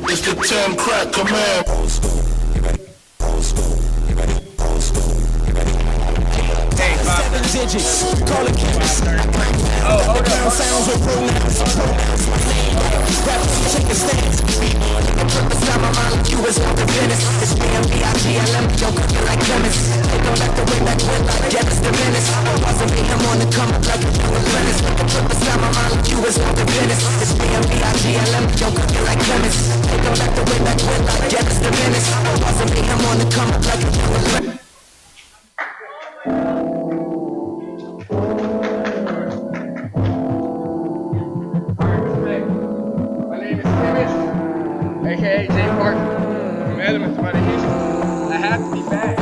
It's the 10 crack command. digits. Call it chemist. Oh, hold up. Sounds with pronouns. Rappers who take a stance. Purpose now my mind like you is on the business. It's me and B-I-G-L-M. Yo, cooking like chemists. They go back the way back when I get us the menace. Wasn't me, I'm on the come up like a new apprentice. Purpose now my mind like you is on the business. It's me and B-I-G-L-M. Yo, cooking like chemists. They go back the way back when I get us the menace. Wasn't me, I'm on the come up like a new apprentice. AKA J Park from Eliments by the Houston. I have to be back.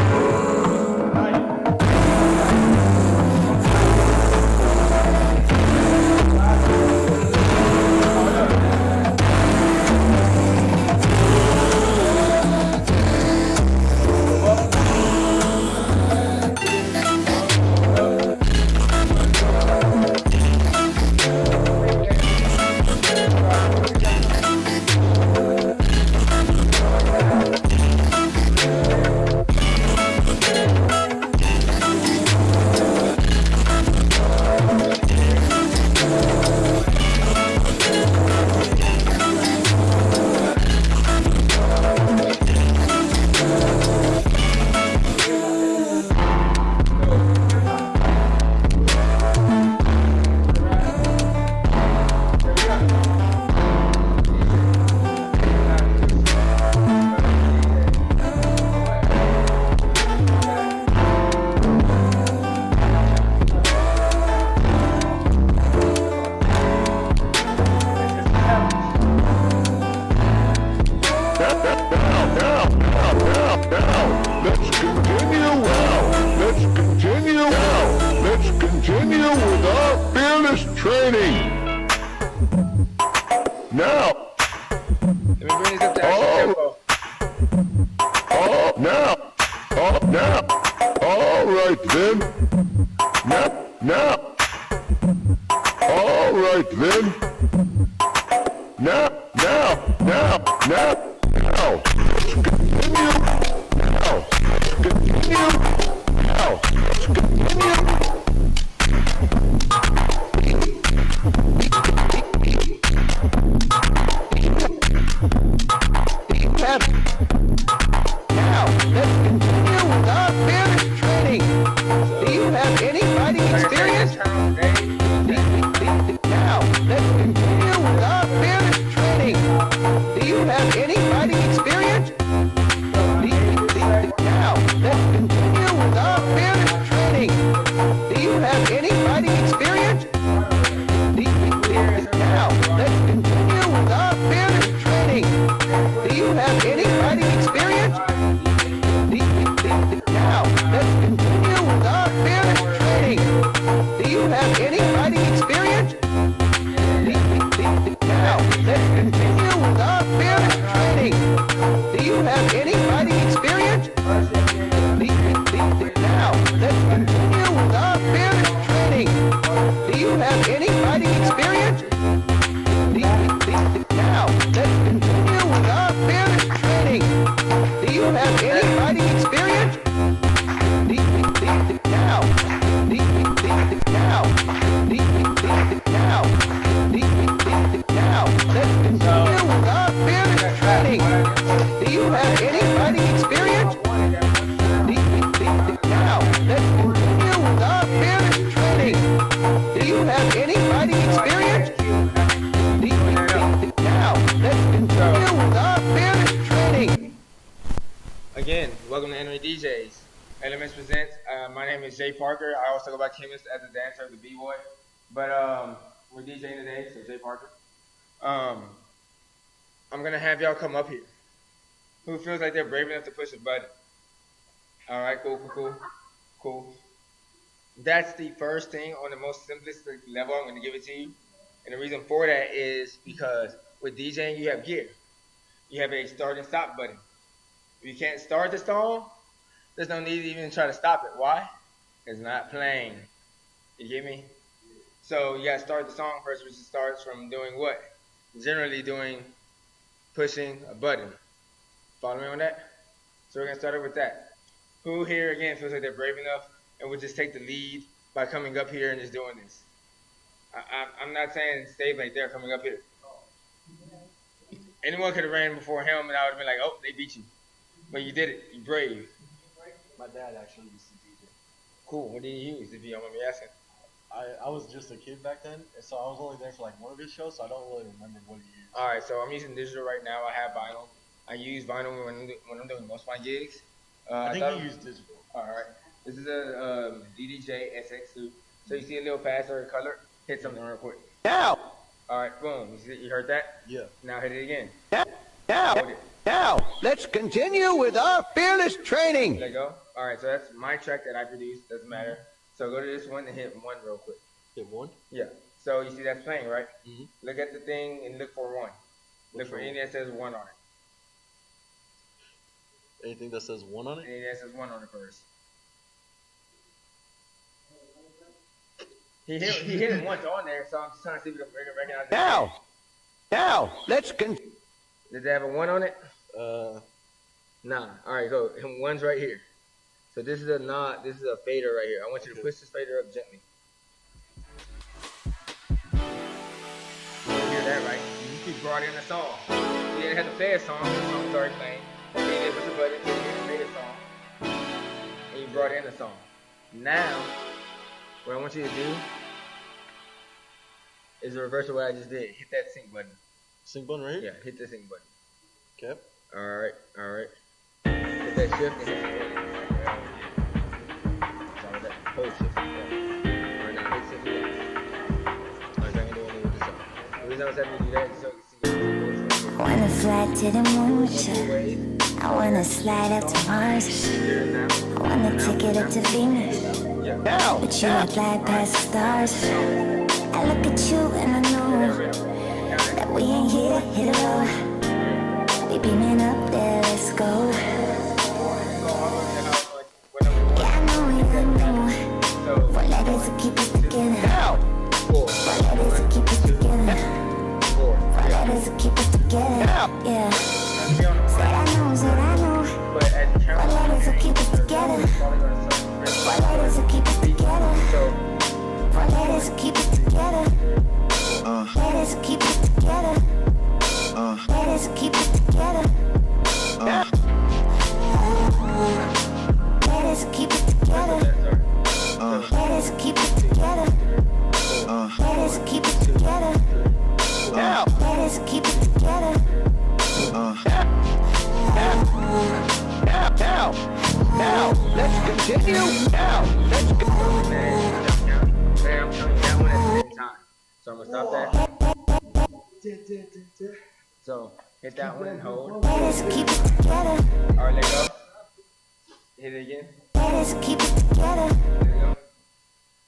Continue with our fearless training. Now. Let me bring this up to action tempo. Now. All right then. Now. All right then. Now. Let's continue. Now. Let's continue. Now. Let's continue. Now, let's continue with our fearless training. Do you have any fighting experience? Now, let's continue with our fearless training. Do you have any fighting experience? Now, let's continue with our fearless training. Do you have any fighting experience? Now, let's continue with our fearless training. Do you have any fighting experience? Now, let's continue with our fearless training. Do you have any fighting experience? Now, let's continue with our fearless training. Do you have any fighting experience? Now, let's continue with our fearless training. Do you have any fighting experience? Now, let's continue with our fearless training. Do you have any fighting experience? Now, let's continue with our fearless training. Do you have any fighting experience? Now, let's continue with our fearless training. Do you have any fighting experience? Now, let's continue with our fearless training. Again, welcome to Henry DJs. Eliments presents. My name is Jay Parker. I also go by Chemist as a dancer, the B-boy. But we're DJing today, so Jay Parker. I'm gonna have y'all come up here. Who feels like they're brave enough to push a button? All right, cool. That's the first thing on the most simplistic level. I'm gonna give it to you, and the reason for that is because with DJing you have gear. You have a start and stop button. If you can't start the song, there's no need to even try to stop it. Why? It's not playing. You get me? So you gotta start the song first, which starts from doing what? Generally pushing a button. Follow me on that? So we're gonna start over with that. Who here again feels like they're brave enough and would just take the lead by coming up here and just doing this. I'm not saying stay like they're coming up here. Anyone could have ran before him, and I would have been like, oh, they beat you. But you did it. You brave. My dad actually used to DJ. Cool. What did you use, if you don't mind me asking? I was just a kid back then, and so I was only there for like one of his shows, so I don't really remember what he used. All right, so I'm using digital right now. I have vinyl. I use vinyl when I'm doing most of my gigs. I think he used digital. All right. This is a DDJ-SB. So you see a little faster color? Hit something real quick. Now, All right, boom. You heard that? Yeah. Now hit it again. now, let's continue with our fearless training. Let go. All right, so that's my track that I produced. Doesn't matter. So go to this one and hit one real quick. Hit one? Yeah. So you see that's playing, right? Mm-hmm. Look at the thing and look for one. Look for anything that says one on it. Anything that says one on it? Anything that says one on it first. He hit it once on there, so I'm just trying to see if we can recognize it. Now, let's Does it have a one on it? Nah. All right, so one's right here. So this is a fader right here. I want you to push this fader up gently. You hear that, right? You brought in the song. You didn't have to play a song. The song started playing. You didn't push the button until you made a song. And you brought in the song. Now, what I want you to do is the reverse of what I just did. Hit that sync button. Sync button right here? Yeah, hit the sync button. Okay. Alright. Hit that shift and hit the button. Sorry, that hold shift. Alright, now hit shift again. Alright, so I can do it with the song. The reason I was having you do that is so you can see the I wanna fly to the moon, I wanna slide up to Mars, I wanna take it up to Venus, but you would fly past the stars. I look at you and I know that we ain't here to hit a road. We beaming up there, let's go. Yeah, I know. Four letters to keep us together. Four letters to keep us together. Four letters to keep us together. Yeah. Said I know. Four letters to keep us together. Four letters to keep us together. Four letters to keep us together. Letters to keep us together. Letters to keep us together. Letters to keep us together. Letters to keep us together. Letters to keep us together. Letters to keep us together. Now, let's continue. Now, let's go. Man, I'm telling you that one at the same time. So I'm gonna stop that. So hit that one and hold. Letters to keep us together. Alright, let go. Hit it again. Letters to keep us together. There you go.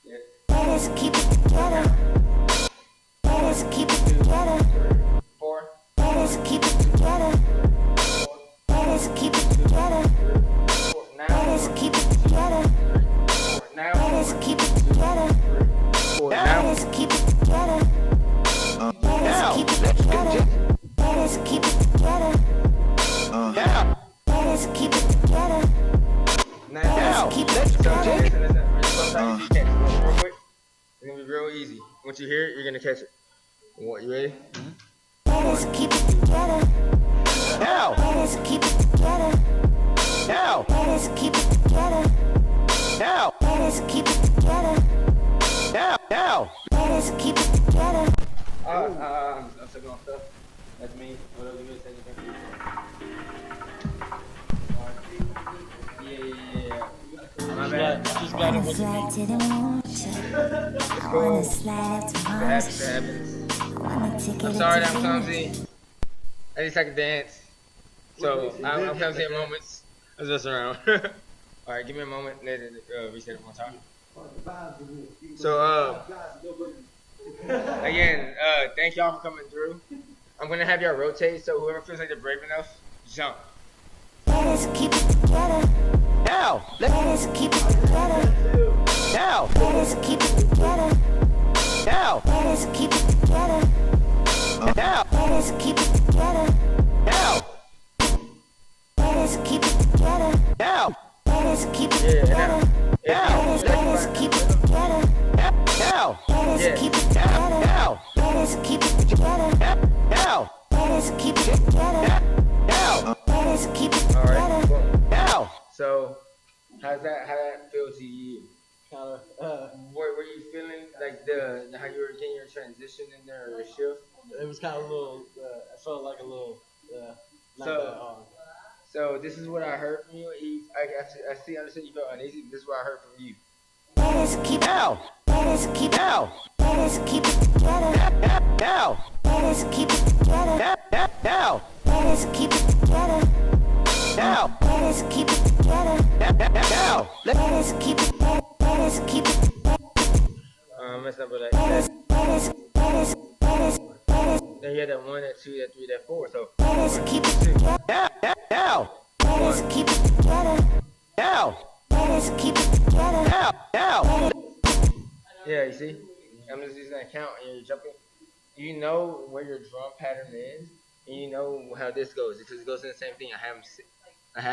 Yeah. Letters to keep us together. Letters to keep us together. Four. Letters to keep us together. Letters to keep us together. Four. Now. Letters to keep us together. Four. Now. Letters to keep us together. Four. Now. Letters to keep us together. Letters to keep us together. Letters to keep us together. Letters to keep us together. Now. Keep So us together. listen. Sometimes you catch it real quick. It's gonna be real easy. Once you hear it, you're gonna catch it. What? You ready? Letters to keep us together. Letters to keep us together. Letters to keep us together. Letters to keep us together. Letters to keep us together. I'm sucking on stuff. That's me. Whatever you guys say, yeah. My bad. Just got it. Fly to the moon, I wanna slide up to It Mars, happens. I wanna take it I'm up sorry to that I'm Venus. clumsy. At least I can dance. So I'm clumsy at moments. I was messing around. Alright, give me a moment. Let it reset it one time. So again, thank y'all for coming through. I'm gonna have y'all rotate, so whoever feels like they're brave enough, jump. Letters to keep us together. Letters to keep us together. Letters to keep us together. Letters to keep us together. Letters to keep us together. Letters to keep us together. Letters to keep us together. Letters to keep us together. Yeah. keep it together. Now. Ladies, keep it together. Now. Ladies, keep it together. Now. Ladies, keep it All right, together. boom. Now. So, how that feel to you? Kind of. Were you feeling like how you were getting your transition in there or shift? It was kind of a little. I felt like a little. Not So- that hard. So this is what I heard from you. I understand you felt uneasy. But this is what I heard from you. Ladies, keep it. Now. Ladies, keep it. Now. Ladies, keep it together. Now. Ladies, keep it together. Now. Ladies, keep it together. Now. Ladies, keep it together. Now. Ladies, keep it. Ladies, keep it. I'm messing up with that. Ladies, ladies, ladies, ladies, ladies, Then you had that 1, that 2, that 3, that 4. So ladies, keep it together. Now. Ladies, keep it together. Now. Ladies, keep it together. Now. yeah, you see, I'm just using that count and you're jumping. You know where your drum pattern is, and you know how this goes because it goes in the same thing. I had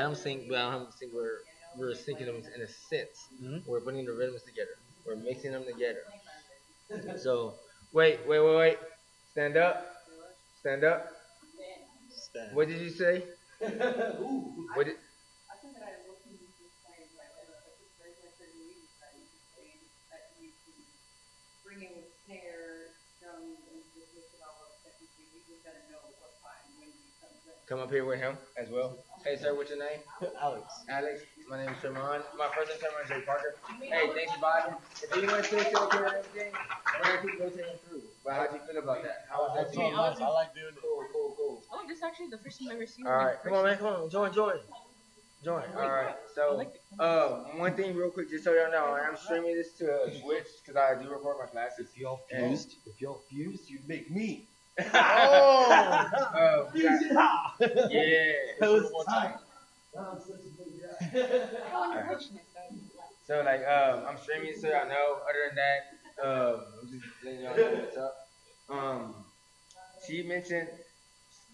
them sync, but I don't have them sync where we're syncing them in a sense. We're putting the rhythms together. We're mixing them together. So wait. Stand up. Stand up. Stand. What did you say? What did? I think that I was looking to explain, like, it's very much a new that you can say that you can bring in with snare, drums, and just mix it all up. That you just gotta know what time when you comes in. Come up here with him as well. Hey sir, what's your name? Alex. Alex. My name is Tremont. My first name is Tremont J. Parker. Hey, thanks for vibing. If you want to say still here and everything, we're gonna keep rotating through. But how'd you feel about that? How was that That's to you? all nice. I like doing it. Cool. Oh, this is actually the first time I've ever seen All right, come on, man, come on, join. All right, so one thing real quick, just so y'all know, I'm streaming this to Twitch because I do record my classes. If y'all fused, you'd make me. Oh, yeah. That was tight. So like, I'm streaming so y'all know. Other than that, I'm just letting y'all know what's up. She mentioned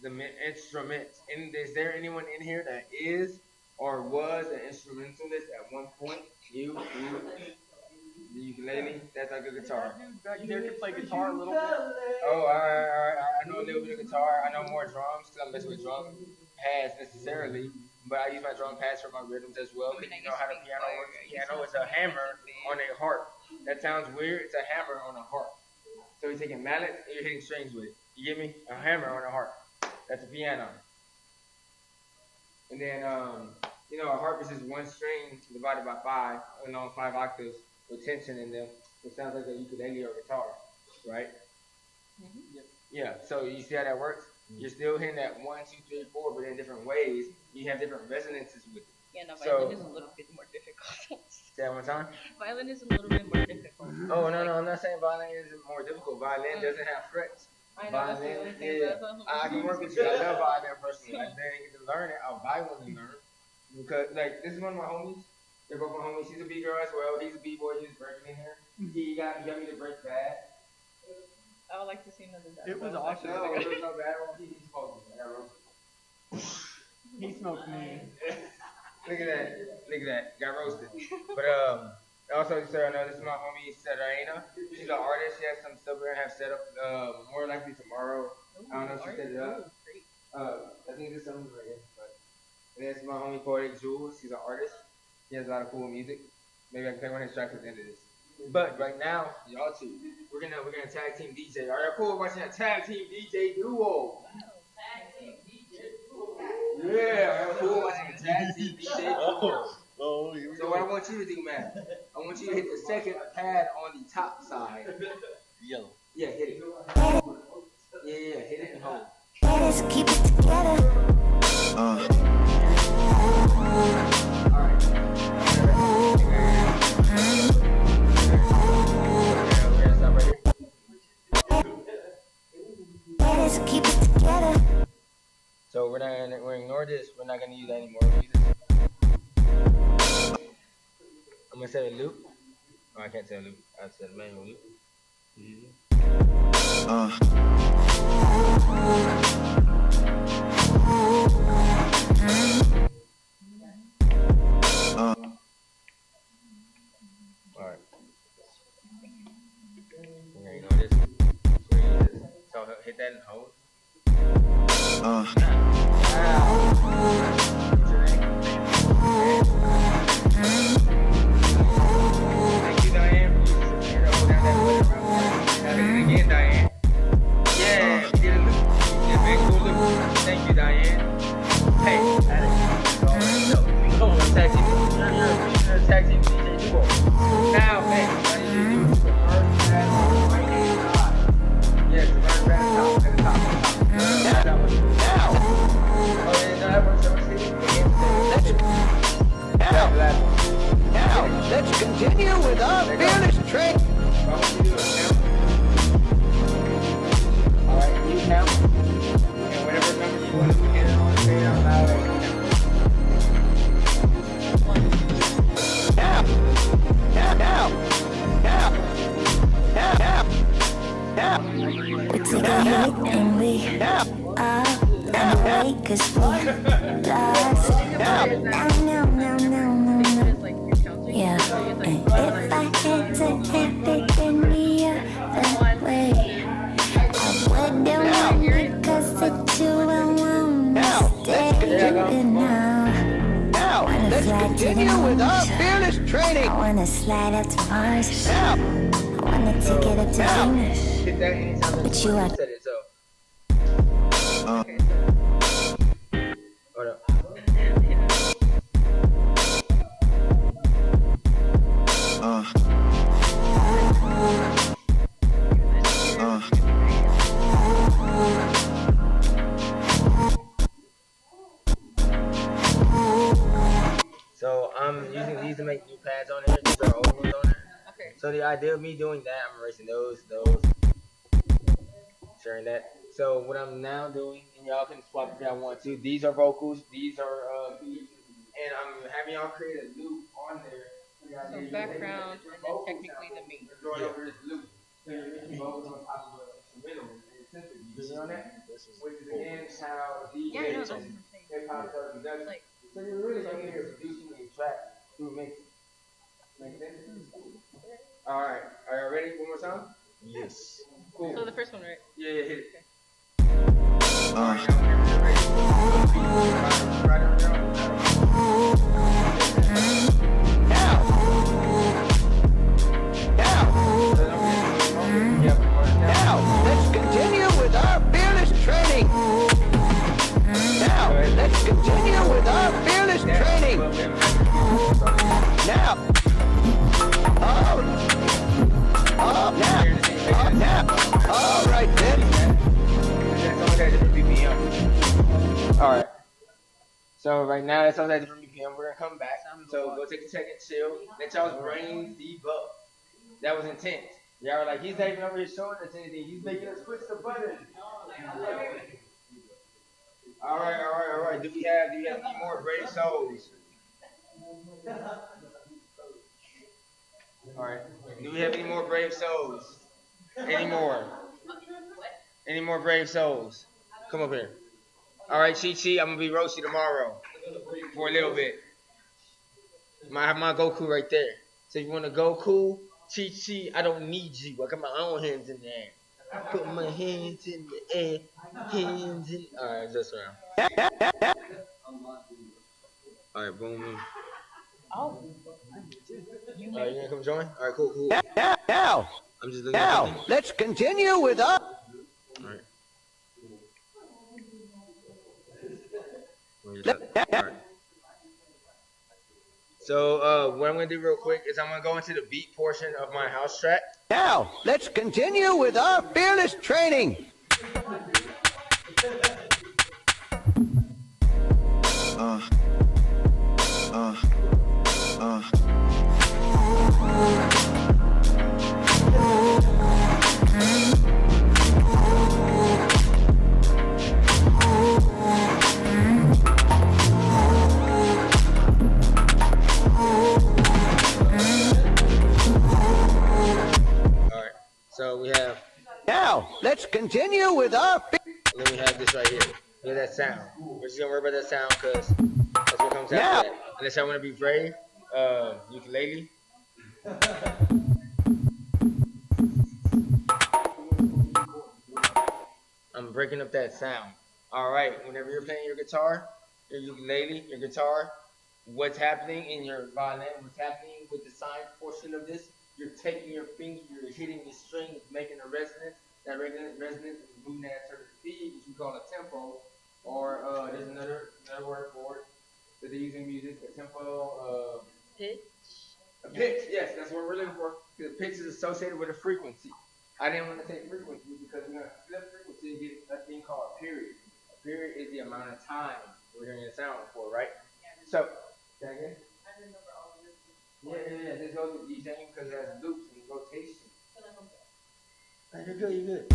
the instruments. And is there anyone in here that is or was an instrumentalist at one point? You, the ukulele, that's like a guitar. Dude back there can play guitar a little bit. Oh, all right. I know a little bit of guitar. I know more drums because I'm messing with drum pads necessarily. But I use my drum pads for my rhythms as well. Because you know how the piano works. Piano is a hammer on a harp. That sounds weird. It's a hammer on a harp. So you're taking mallets and you're hitting strings with it. You get me? A hammer on a harp. That's a piano. And then, you know, a harp is just one string divided by 5, and on 5 octaves with tension in them. It sounds like a ukulele or guitar, right? Mm-hmm. Yeah. So you see how that works? You're still hitting that 1, 2, 3, 4, but in different ways. You have different resonances with it. Yeah, no, So- violin is a little bit more difficult. Say that one time. Violin is a little bit more difficult. Oh, no, I'm not saying violin is more difficult. Violin doesn't have frets. I know, that's the only thing Yeah, that's I can work with you. I love violin personally. I didn't get to learn it. I'll buy one to learn. Because, like, this is one of my homies. They're both my homies. She's a B-girl as well. He's a B-boy. He's breaking in here. He got me to break bad. I would like to see another dad. It was awesome. No, it was no bad one. He's supposed to. I got roasted. He smoked me. Look at that. Got roasted. But, also, so I know this is my homie, Serena. She's an artist. She has some stuff we're going to have set up more likely tomorrow. I don't know if she set it up. I think this is something right here. But and this is my homie, Poetic Jules. She's an artist. He has a lot of cool music. Maybe I can play one of his tracks at the end of this. But right now, y'all two, we're gonna tag team DJ. Are y'all cool watching a tag team DJ duo? Yeah, I'm cool watching a tag team DJ duo. Oh, here we So what I want you to do, man, I want you to hit the second pad on the top side. Yellow. Yeah, hit it. Yeah, hit it and hold. Ladies, keep it together. Alright. Stop right here. Ladies, keep it together. So we're ignore this. We're not gonna use that anymore. We'll use this. I'm gonna set a loop. Oh, I can't set a loop. I set a manual loop. Alright. Thank you, Diane. You're gonna hold down that button around. Now hit it again, Diane. Yeah, we did a loop. Yeah, big cool loop. Thank you, Diane. Hey, you're a tag team DJ duo. Now, man, what did you do? Reverse pass right hand side. Yes, reverse pass at the top. Oh, yeah, no, that works. Now, let's continue with our fearless train. Alright, you count. And whatever number you want to get it on, say it out loud. We take a hit and we up and away 'cause we lost. No. Yeah, and if I had to have it any other way, I wouldn't want it 'cause it's you I wanna stay with now. Now, let's continue with our fearless training. I wanna slide up to Mars. Now, I wanna take it up to Venus. Hit that anytime But you are said it, so. Hold up. So I'm using these to make new pads on here. These are old ones on there. Okay. So the idea of me doing that, I'm erasing those, sharing that. So what I'm now doing, and y'all can swap if y'all want to. These are vocals. These are beats, and I'm having y'all create a loop on there. So background and then technically the main. Going over this loop. So you're making vocals on top of the instrumental and synthesis. You see on that? Which is again how Yeah, no, DJs that's and hip hop start production. like So you're really going to hear producing a track through mixing. Make sense? All right. Are you ready? One more time? Yes. Cool. so the first one, right? Yeah, hit it. All right, now whenever you're ready. Right on your own. Now, let's continue with our fearless training. Now, let's continue with our fearless training. Now, now, all right then. All right. So right now it's on that different BPM. We're gonna come back. So go take a second, chill. Let y'all's brains debug. That was intense. Y'all were like, he's not even over here showing us anything. He's making us push the button. All right. Do we have any more brave souls? All right. Do we have any more brave souls? Any more? Any more brave souls? Come up here. All right, Chi-Chi, I'm gonna be roasted tomorrow for a little bit. I have my Goku right there. So if you want to Goku, Chi-Chi, I don't need you. I got my own hands in the air. I put my hands in the air. Hands in. All right, just around. All right, boom. Oh. You gonna come join? All right, cool. Now, I'm just looking at something. let's continue with our. All right. All right. So what I'm gonna do real quick is I'm gonna go into the beat portion of my house track. Now, let's continue with our fearless training. So we have. Now, let's continue with our. And then we have this right here. Hear that sound. We're just gonna worry about that sound because that's what comes after that. Unless I want to be brave, ukulele. I'm breaking up that sound. All right, whenever you're playing your guitar, your ukulele, your guitar, what's happening in your violin, what's happening with the sign portion of this, you're taking your finger, you're hitting the string, it's making a resonance. That resonance is moving at a certain speed, which we call a tempo, or there's another word for it that they use in music, a tempo, Pitch. a pitch, yes, that's what we're looking for. The pitch is associated with a frequency. I didn't want to say frequency because we're going to flip frequency and get a thing called a period. A period is the amount of time we're hearing the sound for, right? So, say again? I remember all of this. Yeah. This goes with DJing because it has loops and rotation. You're good.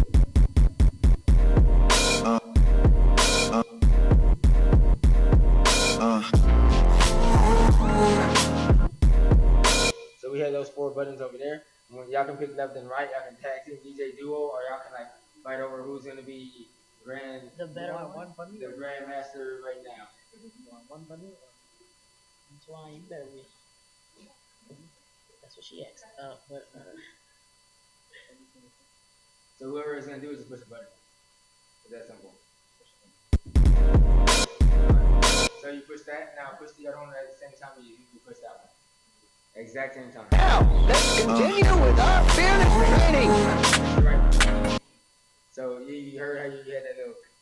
So we have those 4 buttons over there. Y'all can pick left and right. Y'all can tag team DJ duo, or y'all can like fight over who's gonna be The better one button. the grandmaster right now. One button. That's why you better be. That's what she asked. So whoever is gonna do it, just push a button. It's that simple. So you push that. Now push the other one at the same time you push that one. Exact same time. Now, let's continue with our fearless training. Right. So you heard how you had that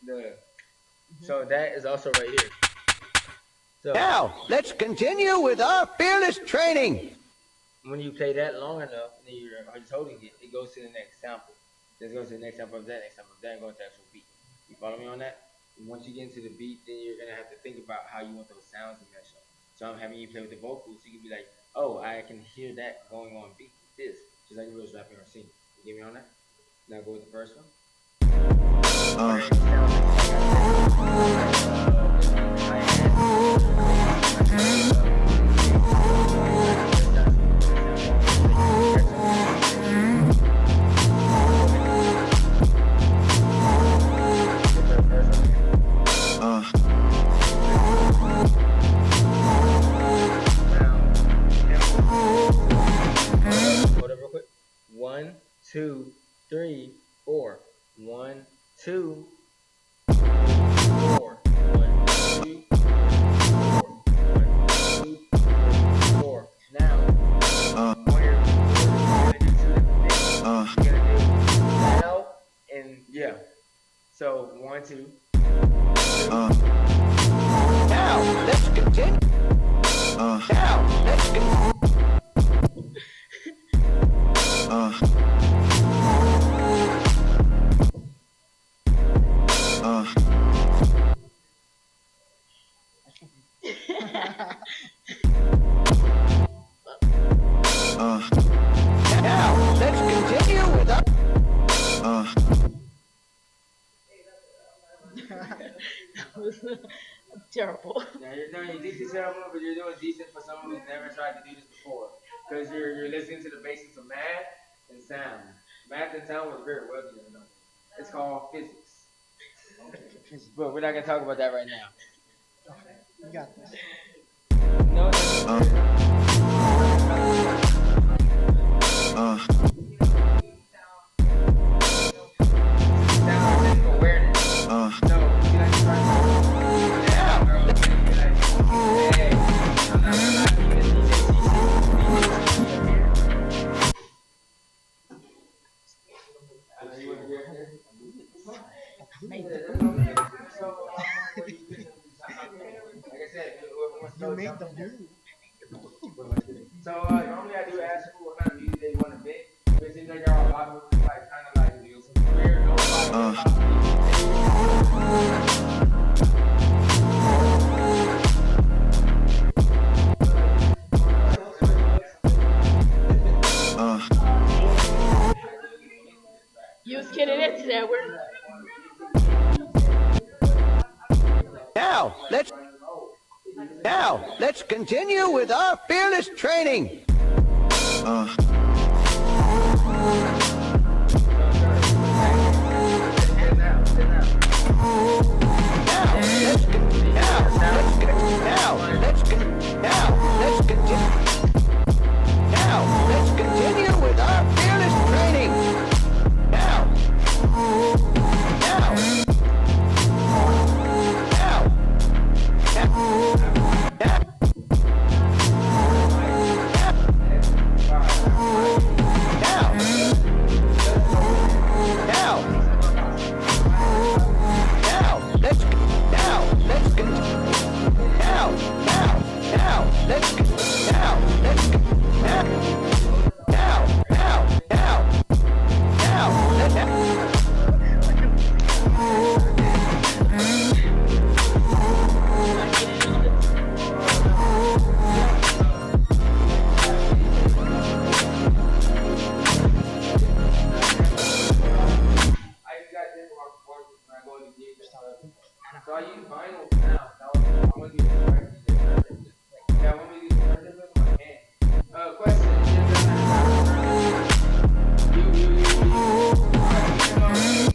little. So that is also right here. So Now, let's continue with our fearless training. when you play that long enough, and you're just holding it, it goes to the next sample. This goes to the next sample of that, next sample of that, and goes to the actual beat. You follow me on that? And once you get into the beat, then you're gonna have to think about how you want those sounds to mesh up. So I'm having you play with the vocals, so you can be like, oh, I can hear that going on beat with this, just like you was rapping or singing. You get me on that? Now go with the first one. Hold up real quick. 1, 2, 3, 4. 1, 2, 4. 1, 2, 4. 1, 2, 4. Now, when you're gonna do 2 different things. You're gonna do now and yeah. So 1, 2. Now, let's continue. Now, let's continue. Now, let's continue with our... Terrible. Now you're doing decent terrible, but you're doing decent for someone who's never tried to do this before. Because you're listening to the basics of math and sound. Math and sound was very well done. It's called physics. But we're not gonna talk about that right now. You got this. No. Sound awareness. No, you like to try. Girl, hey, I'm not keeping it Like I said, whoever wants to You know made something. them do. So normally I do ask people what kind of music they want to make. But it seems like there are a lot of like kind of like weird, You was kidding into that. Now, let's continue with our fearless training. Let's continue with our fearless training. Now. use vinyl now. I want to use turntables. Yeah, I want to use turntables with my hand. Question.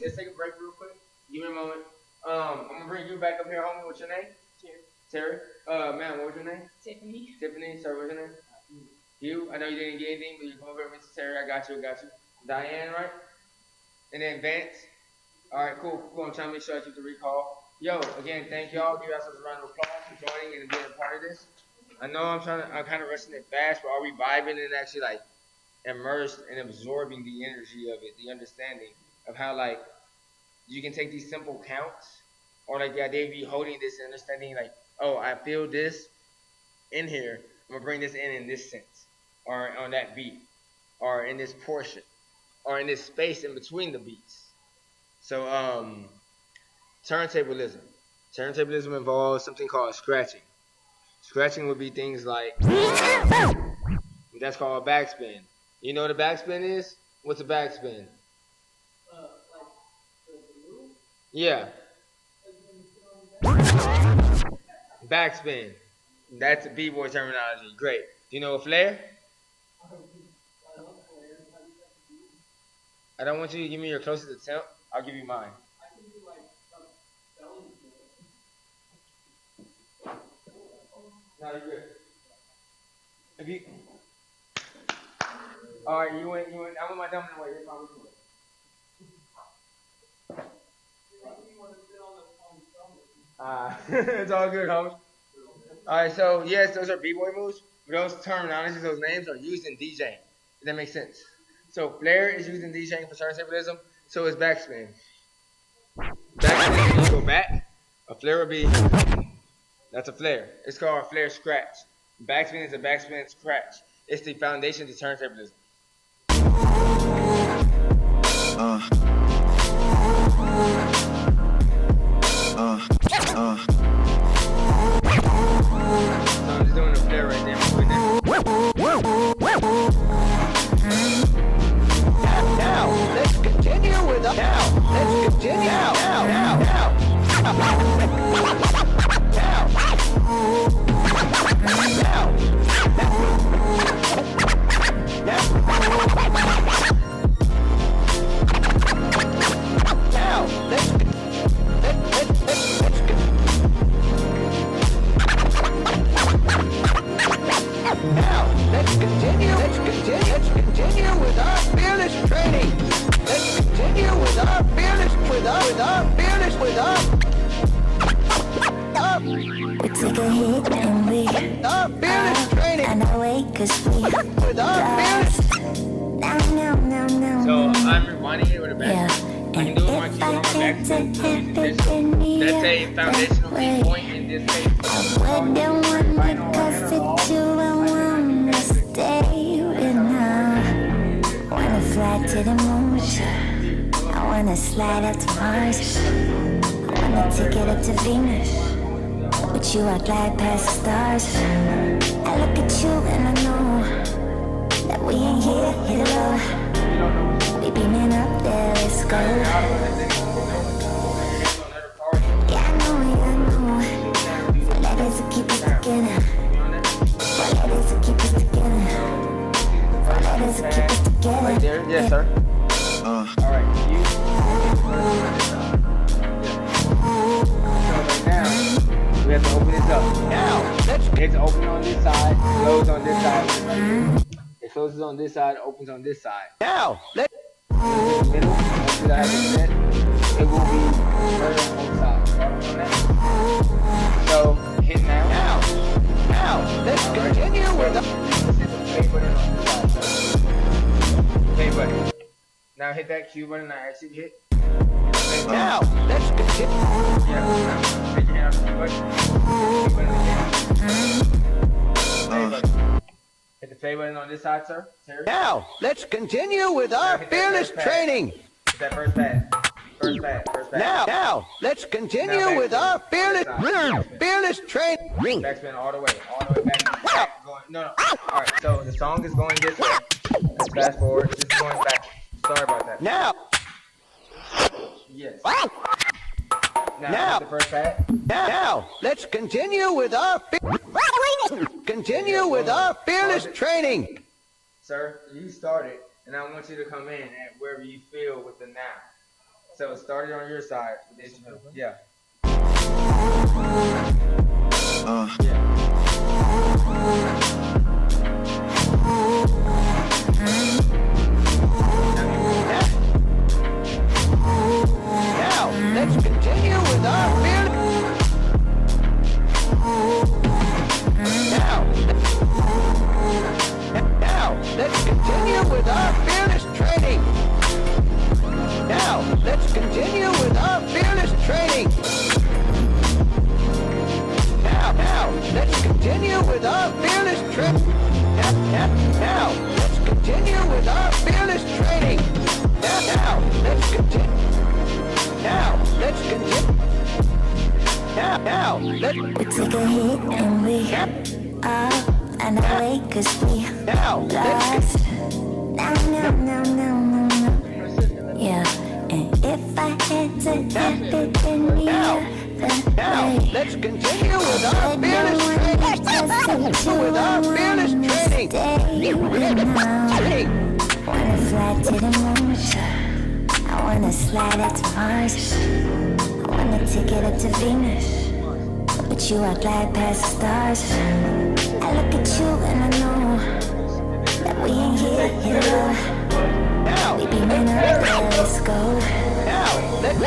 Let's take a break real quick. Give me a moment. I'm gonna bring you back up here, homie. What's your name? Terry. Ma'am, what was your name? Tiffany. Tiffany. Sorry, what's your name? You. I know you didn't get anything, but you come over here, Mr. Terry. I got you. Diane, right? And then Vance. All right, cool. I'm trying to make sure I keep the recall. Yo, again, thank y'all. Give yourselves a round of applause for joining and being a part of this. I know I'm kind of rushing it fast, but are we vibing and actually like immersed and absorbing the energy of it, the understanding of how like you can take these simple counts, or like the idea of you holding this and understanding like, oh, I feel this in here. I'm gonna bring this in this sense, or on that beat, or in this portion, or in this space in between the beats. So turntablism. Turntablism involves something called scratching. Scratching would be things like, that's called a backspin. You know what a backspin is? What's a backspin? Yeah. Backspin. That's a b-boy terminology. Great. Do you know a flare? I don't want you to give me your closest attempt. I'll give you mine. No, you're good. If you, all right, you went. I want my dominant way. Here's my weak way. It's all good, homie. All right, so yes, those are b-boy moves. But those terminologies, those names are used in DJing. Does that make sense? So flare is used in DJing for turntablism. So is backspin. Backspin, when you go back, a flare would be, that's a flare. It's called a flare scratch. Backspin is a backspin scratch. It's the foundation to turntablism. So I'm just doing a flare right there. Now, let's continue with the let's continue now. Let's continue with our fearless training. Let's continue with our fearless, We take a hit and we our fearless training. and away cause we With our fearless. No. So I'm rewinding it with a back. Yeah. I can do it on my keyboard on my back. That's a foundational key point in this case. I wouldn't wanna cause it you, I wanna stay with now. Wanna fly to the moon, I wanna slide up to Mars. I wanna take it up to Venus. With you I glide past the stars. I look at you and I know that we ain't here, hit it low. We beaming up there, let's go. Yeah, I know. Let us keep us together. Let us keep us together. Let us keep us together. Right there? Yes, sir. Alright, you. So right now, we have to open this up. Now, It's open on this side, closed on this side. Right here. It closes on this side, opens on this side. now, let's In the middle, once I have it set, it will be further on both sides. So, hit now. Now, let's continue with the Play button on this side. Play button. Now hit that Q button I actually hit. now, let's continue. Yeah, take your hand off the Q button. Q button again. Play button. Hit the play button on this side, sir. Terry. Now, let's continue with our hit that fearless first pass. training. Hit that first pass. First pass. Now, let's continue with our fearless training. Backspin all the way back. Going, no. All right, so the song is going this way. Let's fast forward. This is going back. Sorry about that. Now, Yes. Now, the first pack. Now, let's continue with our fearless training. Sir, you started, and I want you to come in at wherever you feel with the now. So start it on your side. Yeah. Now, let's continue with our fearless. Now, let's continue with our fearless training. Now, let's continue with our fearless training. Now, let's continue with our fearless training. Now, let's continue with our fearless training. Now, let's continue. Now, let's continue. Now, let's. We take a hit and we up and away 'cause we lost. No. Yeah, and if I had to have it, then we Now, let's continue with our fearless training. With our fearless training. Wanna fly to the moon. I wanna slide it to Mars. I wanna take it up to Venus. But you I glide past the stars. I look at you and I know that we ain't here to love. We be men up there, let's go. Now, let's.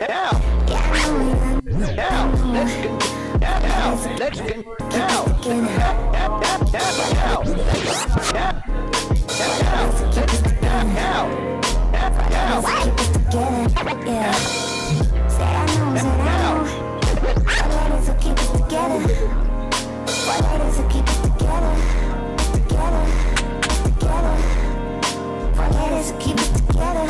Now. Yeah, I know we are. Now, let's continue. Now, let's continue. Now, yeah. Say I know. Four letters will keep us together. Four letters will keep us together. Four letters will keep us together.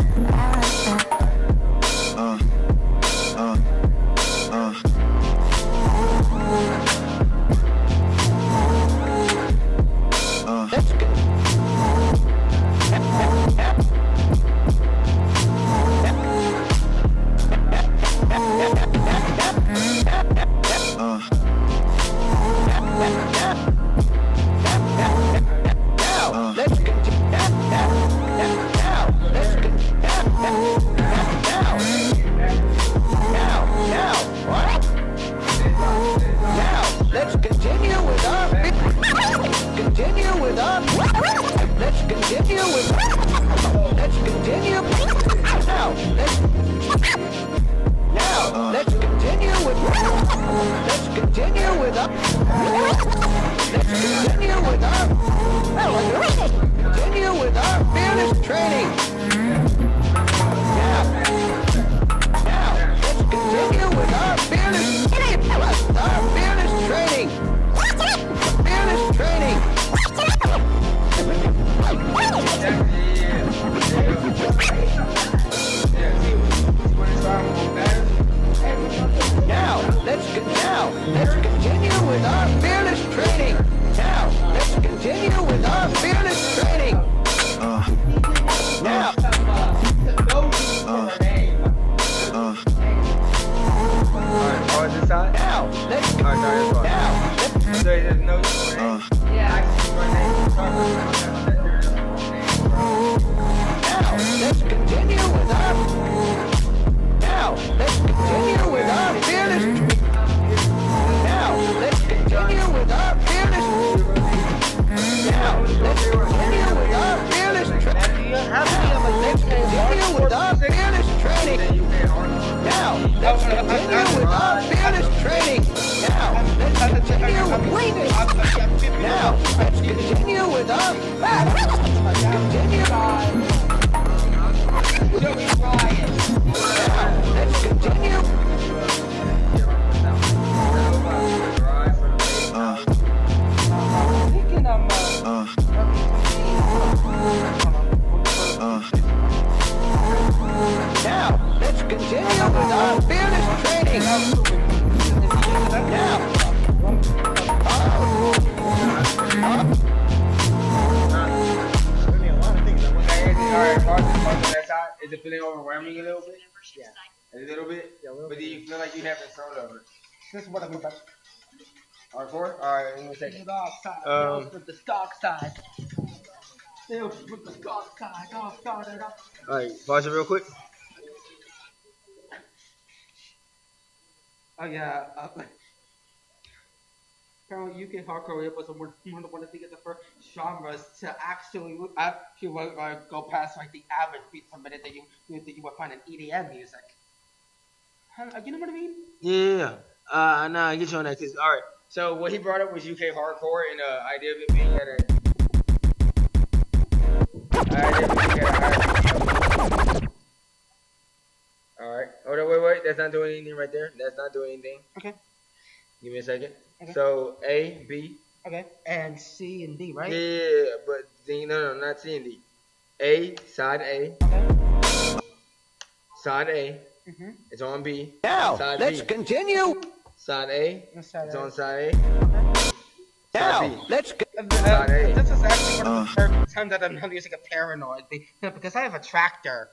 Is it feeling overwhelming a little bit? Yeah. A little bit? Yeah, a little But do you feel like you have control over it? This is what I'm about. Hardcore? Alright, in a second. With the stock side. With the stock side. Oh, start it up. Alright, pause it real quick. Oh yeah. Apparently, UK hardcore was one of the first genres to actually go past like the average beat per minute that you would find in EDM music. You know what I mean? Yeah. Nah, I get you on that. Cause, alright, so what he brought up was UK hardcore and the idea of it being at Alright. Hold on, wait. That's not doing anything right there. That's not doing anything. Okay. Give me a second. Okay. So A, B. Okay. And C and D, right? Yeah, but no, not C and D. A, side A. Okay. Side A. Mhm. It's on B. Now, Side let's B. continue. Side A. Side It's A. on side A. Now, Side B. let's go. Side A. This is actually one of the first times that I'm using a paranoid because I have a tractor.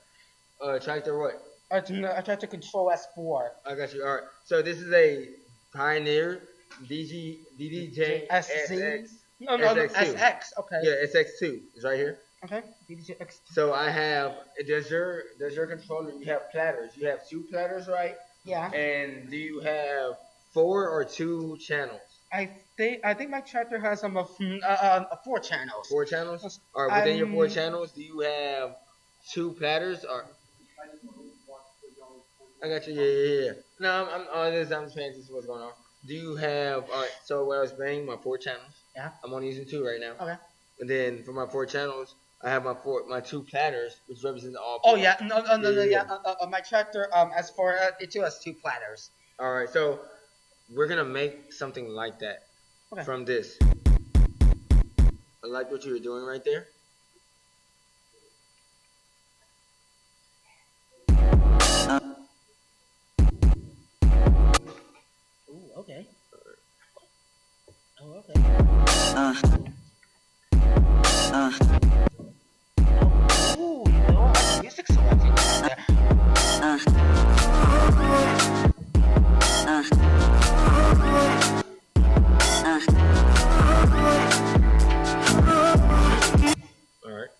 Tractor what? I tried to control S4. I got you. Alright. So this is a Pioneer DDJ-SB. No, SX2. SX. Okay. Yeah, SX2 is right here. Okay. DDJ-X. So I have, does your controller, you have platters. You have 2 platters, right? Yeah. And do you have 4 or 2 channels? I think my tractor has 4 channels. 4 channels? Or within your 4 channels, do you have 2 platters? Or I got you. Yeah. No, I'm just paying attention to what's going on. Do you have? Alright. So what I was saying, my 4 channels. Yeah. I'm only using 2 right now. Okay. And then for my 4 channels, I have my 2 platters, which represent all. Oh yeah. No. My tractor as for it too has 2 platters. All right. So we're gonna make something like that from this. I like what you were doing right there. Ooh. Okay. Oh. Okay. Ooh, you know, music selecting there. All right.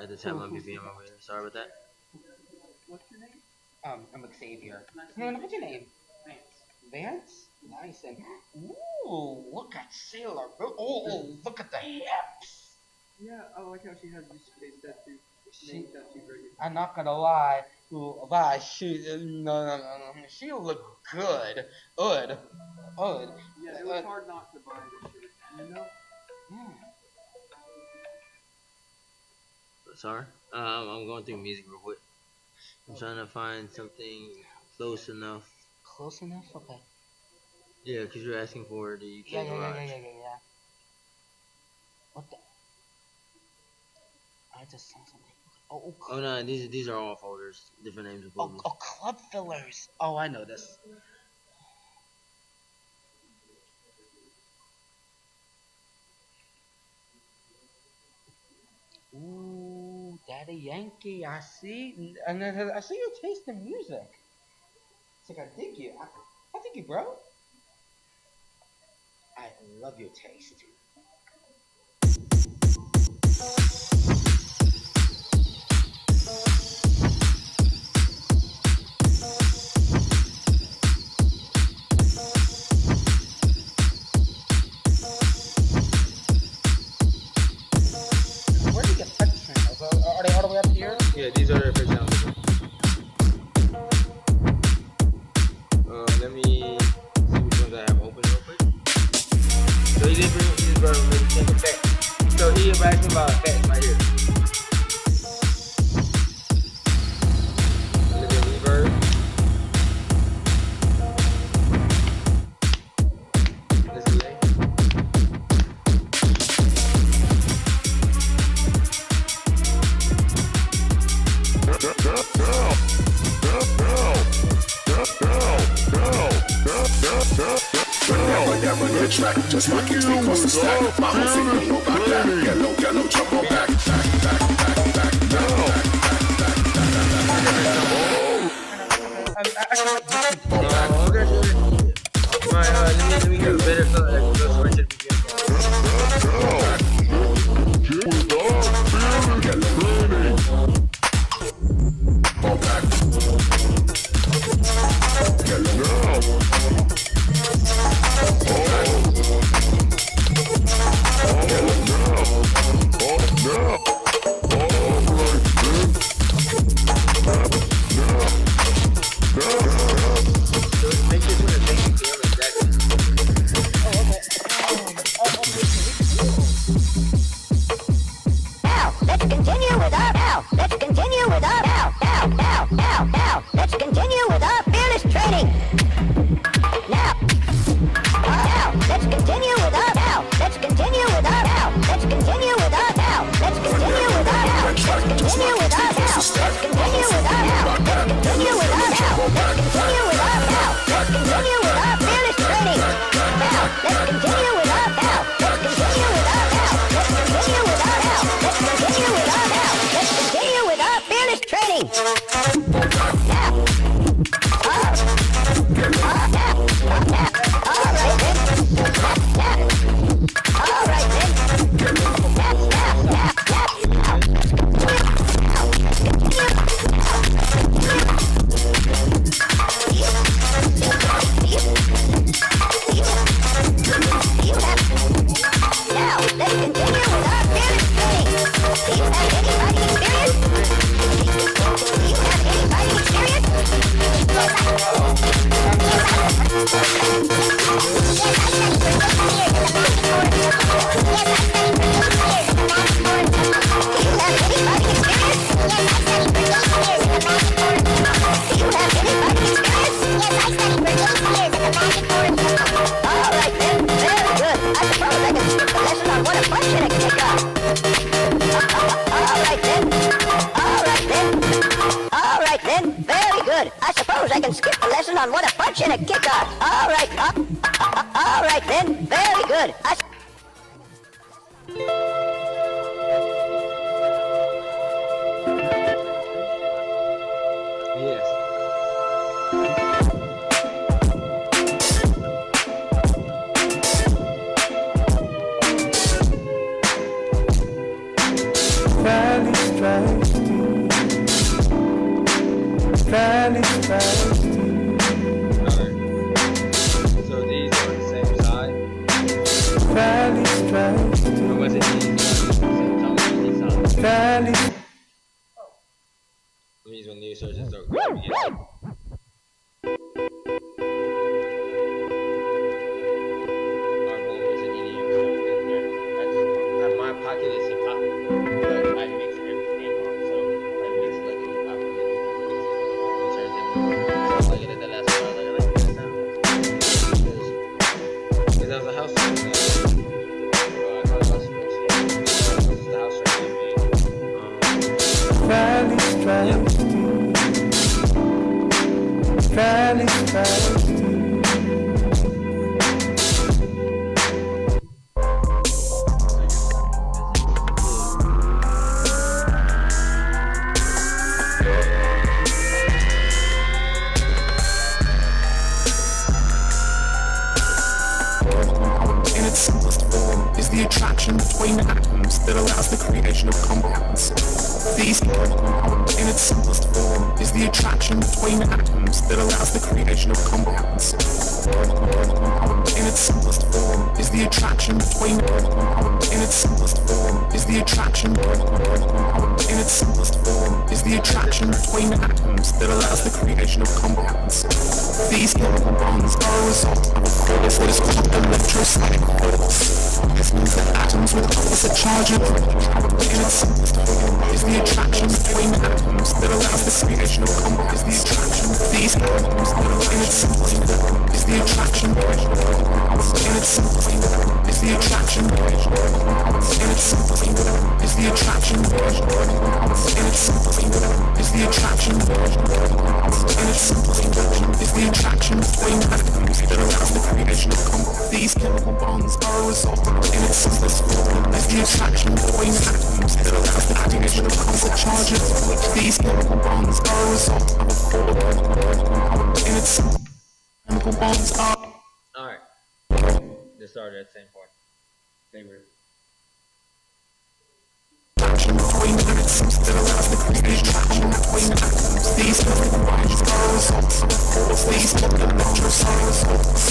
At the time, I'm BPM over here. Sorry about that. What's your name? I'm Xavier. No, what's your name? Vance. Nice. And ooh, look at Sailor. Oh, look at the hips. Yeah, I like how she has this face tattoo. I'm not gonna lie. She looked good. Good. Yeah, it was hard not to buy this shirt. You know? Yeah. Sorry. I'm going through music real quick. I'm trying to find something close enough. Close enough? Okay. Yeah, because you're asking for the UK garage. Yeah. What the? I just saw something. Oh, no, these are all folders. Different names of folders. Oh, club fillers. Oh, I know this. Ooh, Daddy Yankee, I see. And then I see your taste in music. It's like I dig you. I dig you, bro. I love your taste. Where do you get touch channels? Are they all the way up here? Yeah, these are the effect channels. Let me see which ones I have open real quick. So he just brought up maybe 10 effects. So he was asking about effects right here. Look at reverb. Let's delay. track, just rock it, take off the stack. My whole thing don't know about that. Get low, jump on back, back, Let me get a better thought. In its simplest form is the attraction It's the attraction. And it's something. It's the attraction. And it's something. It's the attraction. And it's something. It's the attraction between atoms that allows the creation of compounds. These chemical bonds are a result of an excess. It's the attraction between atoms that allows the creation of compound charges. These chemical bonds are a result of a core chemical bond. And it's chemical bonds are. Alright. Just started at the same point. Same root. Between atoms that allows the creation of between atoms. These chemical bonds are a result of a force. These called electrostatic force.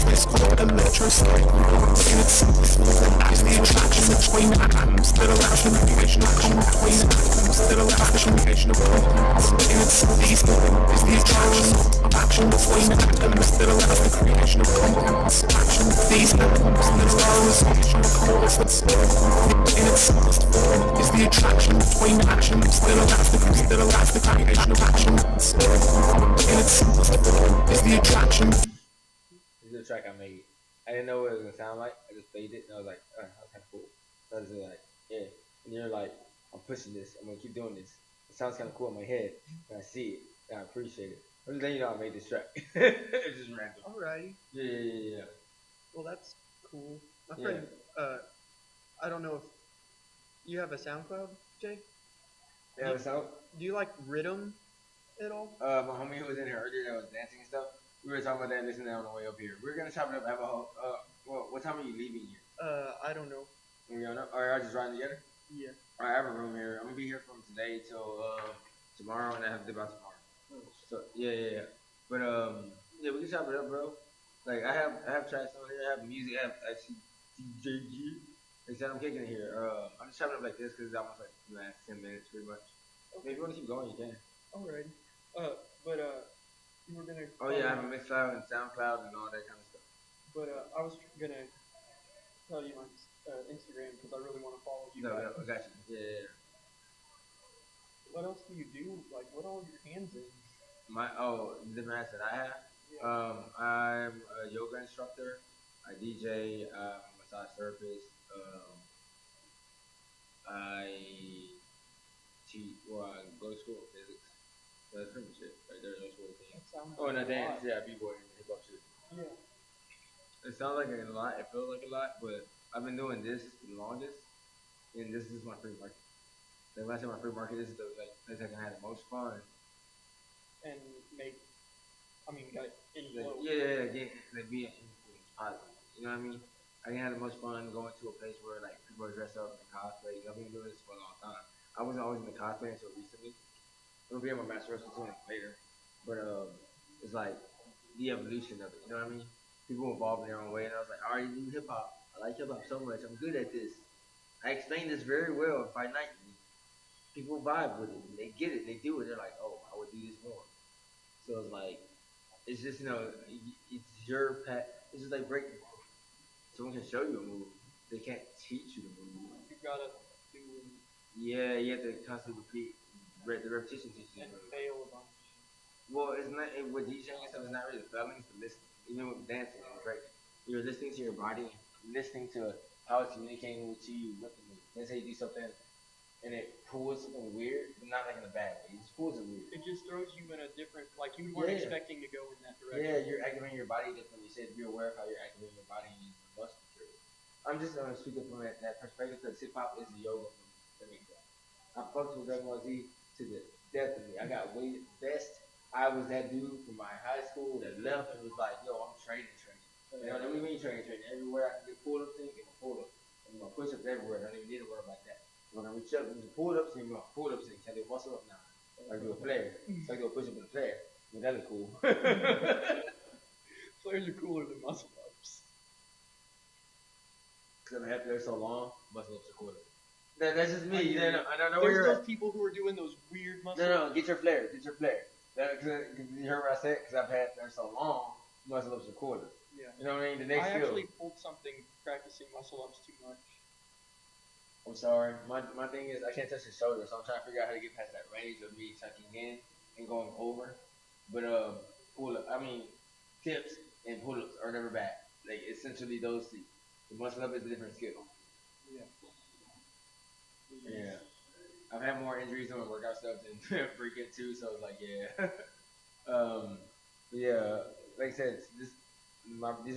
This called electrostatic force. And it's the attraction between atoms that allows the creation of between atoms that allows the creation of compounds. And it's these is the attraction of action between atoms that allows the creation of compounds. Action these atoms that allow the creation of compounds. And it's is the attraction between actions that allows the creation of actions. And it's is the attraction. This is a track I made. I didn't know what it was gonna sound like. I just played it and I was like, oh, that's kind of cool. So I was like, yeah. And you're like, I'm pushing this. I'm gonna keep doing this. It sounds kind of cool in my head. And I see it. And I appreciate it. I'm just letting you know I made this track. It's just random. Alrighty. Yeah. Well, that's cool. My Yeah. friend, I don't know if you have a SoundCloud, Jay? Yeah, what's up? Do you like rhythm at all? My homie who was in here earlier that was dancing and stuff, we were talking about that and listening to that on the way up here. We're gonna chop it up, have a whole, well, what time are you leaving here? I don't know. You don't know? Alright, y'all just riding together? Yeah. Alright, I have a room here. I'm gonna be here from today till, tomorrow, and I have to dip out tomorrow. So, yeah. But, yeah, we can chop it up, bro. Like, I have tracks on here, I have music, I have actually DDJ-SB. They said I'm kicking it here. I'm just chopping it up like this because it's almost like the last 10 minutes, pretty much. Okay. If you want to keep going, you can. Alright. But you were gonna. Oh yeah, I have a Mixcloud and SoundCloud and all that kind of stuff. But I was gonna tell you my Instagram because I really want to follow you. No, I got you. Yeah. What else do you do? Like, what all your hands in? The different hats that I have. Yeah. I'm a yoga instructor. I DJ. I'm a massage therapist. I teach. Well, I go to school for physics. So that's pretty much it. Right there, those four things. Oh, and I dance. Yeah, b-boy and hip hop shit. Yeah. It sounds like a lot. It feels like a lot, but I've been doing this the longest, and this is my free market. Like when I say my free market, this is the place I can have the most fun. And make. I mean, got influence. Yeah, be an influence, positive. You know what I mean? I can have the most fun going to a place where like people are dressed up in cosplay. I've been doing this for a long time. I wasn't always in the cosplay until recently. I'm gonna be at my master wrestling later, but it's like the evolution of it. You know what I mean? People evolve in their own way, and I was like, I already do hip hop. I like hip hop so much. I'm good at this. I explain this very well in Fight Night. People vibe with it. They get it. They do it. They're like, oh, I would do this more. So it's like, it's just it's your pet. It's just like breaking. Someone can show you a move. They can't teach you the move. You gotta do. Yeah, you have to constantly repeat. The repetition teaches you. And fail a bunch. Well, it's not with DJing and stuff. It's not really the failing. It's the listening. Even with dancing and breaking, you're listening to your body, listening to how it's communicating with you. Let's say you do something, and it pulls something weird, but not like in a bad way. It just pulls it weird. It just throws you in a different, like you weren't expecting to go in that direction. Yeah, you're activating your body differently. You said be aware of how you're activating your body and using the muscle material. I'm just gonna speak from that perspective because hip hop is a yoga for me. I fucked with Dragon Ball Z to the death of me. I got way best. I was that dude from my high school that left and was like, yo, I'm training. You know, what I mean? Training. Everywhere I can get pull ups in, get my pull ups. And my push ups everywhere. I don't even need to worry about that. When I reach up and do pull ups, and my pull ups in. Can I do muscle up now? I do a flare. So I do a push up and a flare. I mean, that look cool. Flares are cooler than muscle ups. Because my head flares so long, muscle ups are cooler. That's just me. I don't know where you're those at. people who are doing those weird muscle No, get your flare. Get your flare. Because you heard what I said? Because I've had that so long, muscle ups are cooler. Yeah. You know what I mean? The next I skill. actually pulled something practicing muscle ups too much. I'm sorry. My thing is I can't touch the shoulder, so I'm trying to figure out how to get past that range of me tucking in and going over. But tips and pull-ups are never bad. Like essentially those two. Muscle up is a different skill. Yeah. Yeah. I've had more injuries on my workout stuff than freaking too, so it's like, yeah. But yeah, like I said, these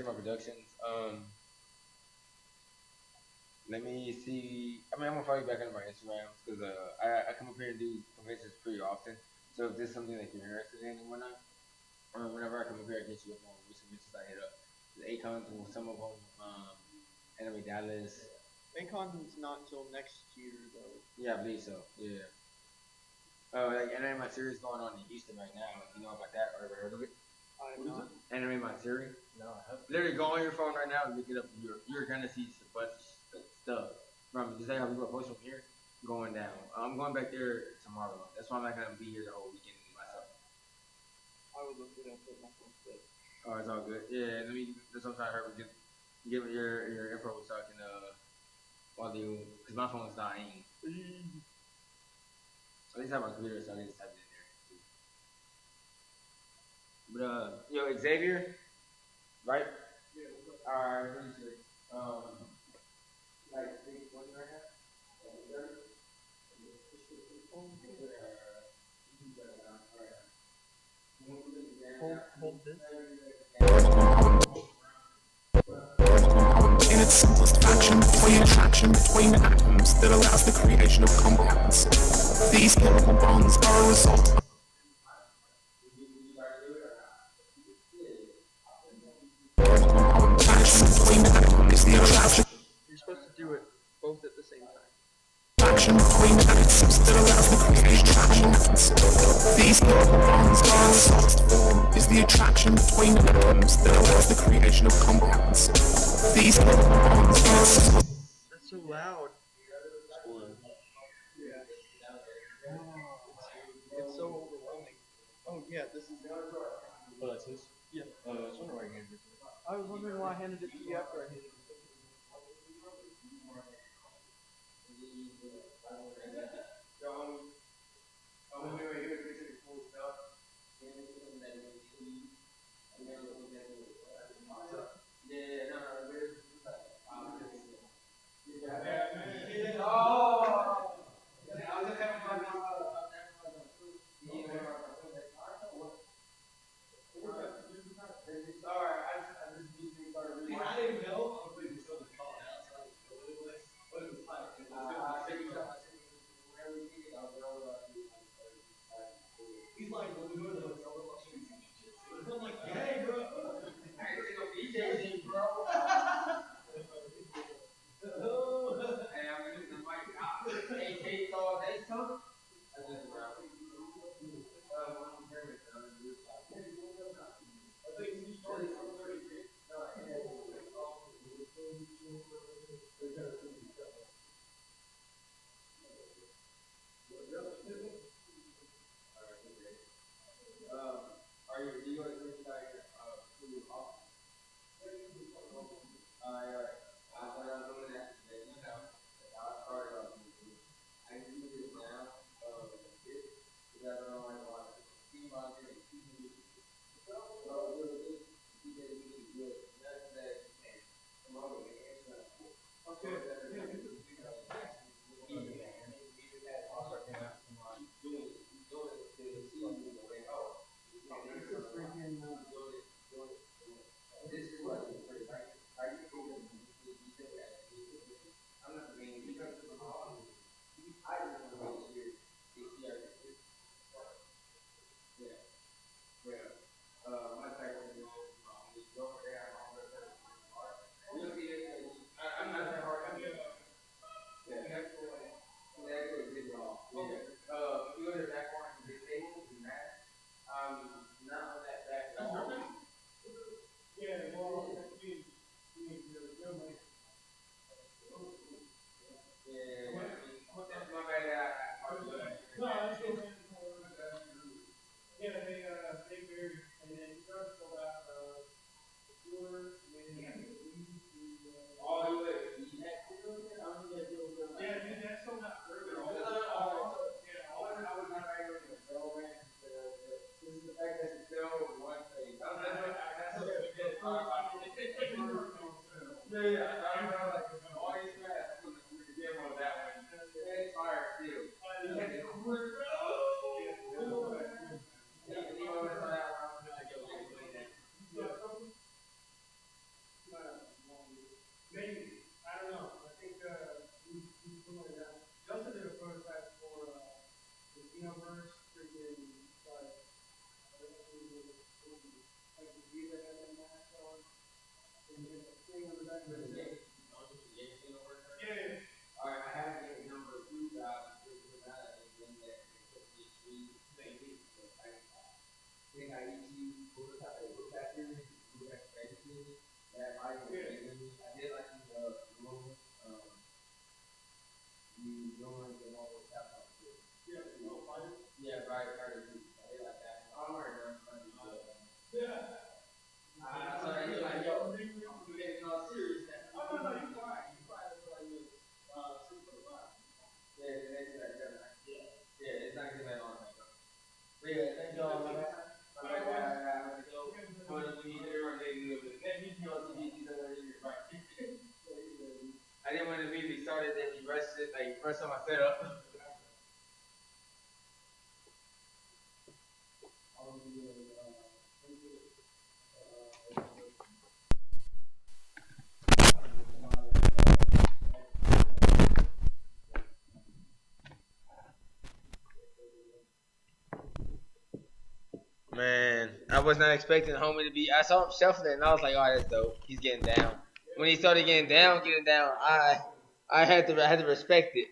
are my productions. Let me see. I mean, I'm gonna follow you back on my Instagrams because I come up here and do conventions pretty often. So if there's something that you're interested in and whatnot, or whenever I come up here, I get you up on which conventions I hit up. The Acons, some of them, Anime Dallas. KamehaCon's not until next year though. Yeah, I believe so. Yeah. Like Anime My Series going on in Houston right now. You know about that or ever heard of it? I What is it? Anime My Series. No, I haven't. Literally go on your phone right now and look it up. You're gonna see a bunch of stuff from just like how people are posting from here going down. I'm going back there tomorrow. That's why I'm not gonna be here the whole weekend myself. I would look it up with my phone today. Oh, it's all good. Yeah, let me. That's what I'm trying to hurry. Give me your info so I can while you because my phone's dying. At least I have my computer so I can just type it in there. But yo, Xavier, right? Yeah. Alright, pretty sure. Like, what's right now? Hold this. In its simplest fashion, between attraction between atoms that allows the creation of compounds. These chemical bonds are a result of attraction between atoms is the attraction You're supposed to do it both at the same time. between atoms that allows the creation of compounds. These chemical bonds are a result form is the attraction between atoms that allows the creation of compounds. These chemical bonds are a result. That's so loud. Yeah. It's so overwhelming. Oh yeah, this is. Oh, that's his? Yeah. I was wondering why you handed it to me. I was wondering why I handed it to you after I handed it to you. I didn't want to immediately start it, then you rushed it, like, first time I set up. Man, I was not expecting homie to be. I saw him shuffling, and I was like, "Oh, that's dope. He's getting down." When he started getting down, I had to respect it.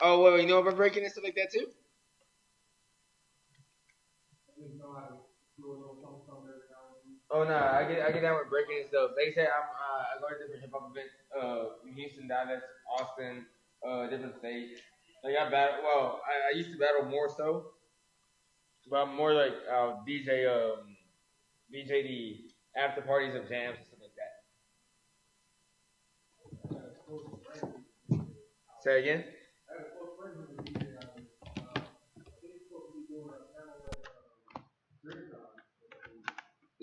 Oh, well, you know about breaking and stuff like that too? Oh no, I get down with breaking and stuff. Like I said, I go to different hip hop events, Houston, Dallas, Austin, different states. Like I battle. Well, I used to battle more so, but I'm more like DJ the after parties of jams and stuff like that. Say again.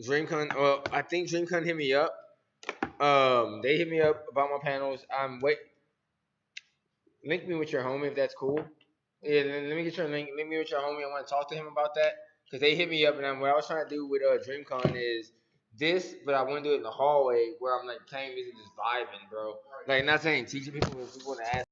DreamCon. Well, I think DreamCon hit me up. They hit me up about my panels. Link me with your homie if that's cool. Yeah, let me get your link. Link me with your homie. I want to talk to him about that because they hit me up, and what I was trying to do with DreamCon is this, but I want to do it in the hallway where I'm like playing music, just vibing, bro. Like not saying teaching people, but people want to ask.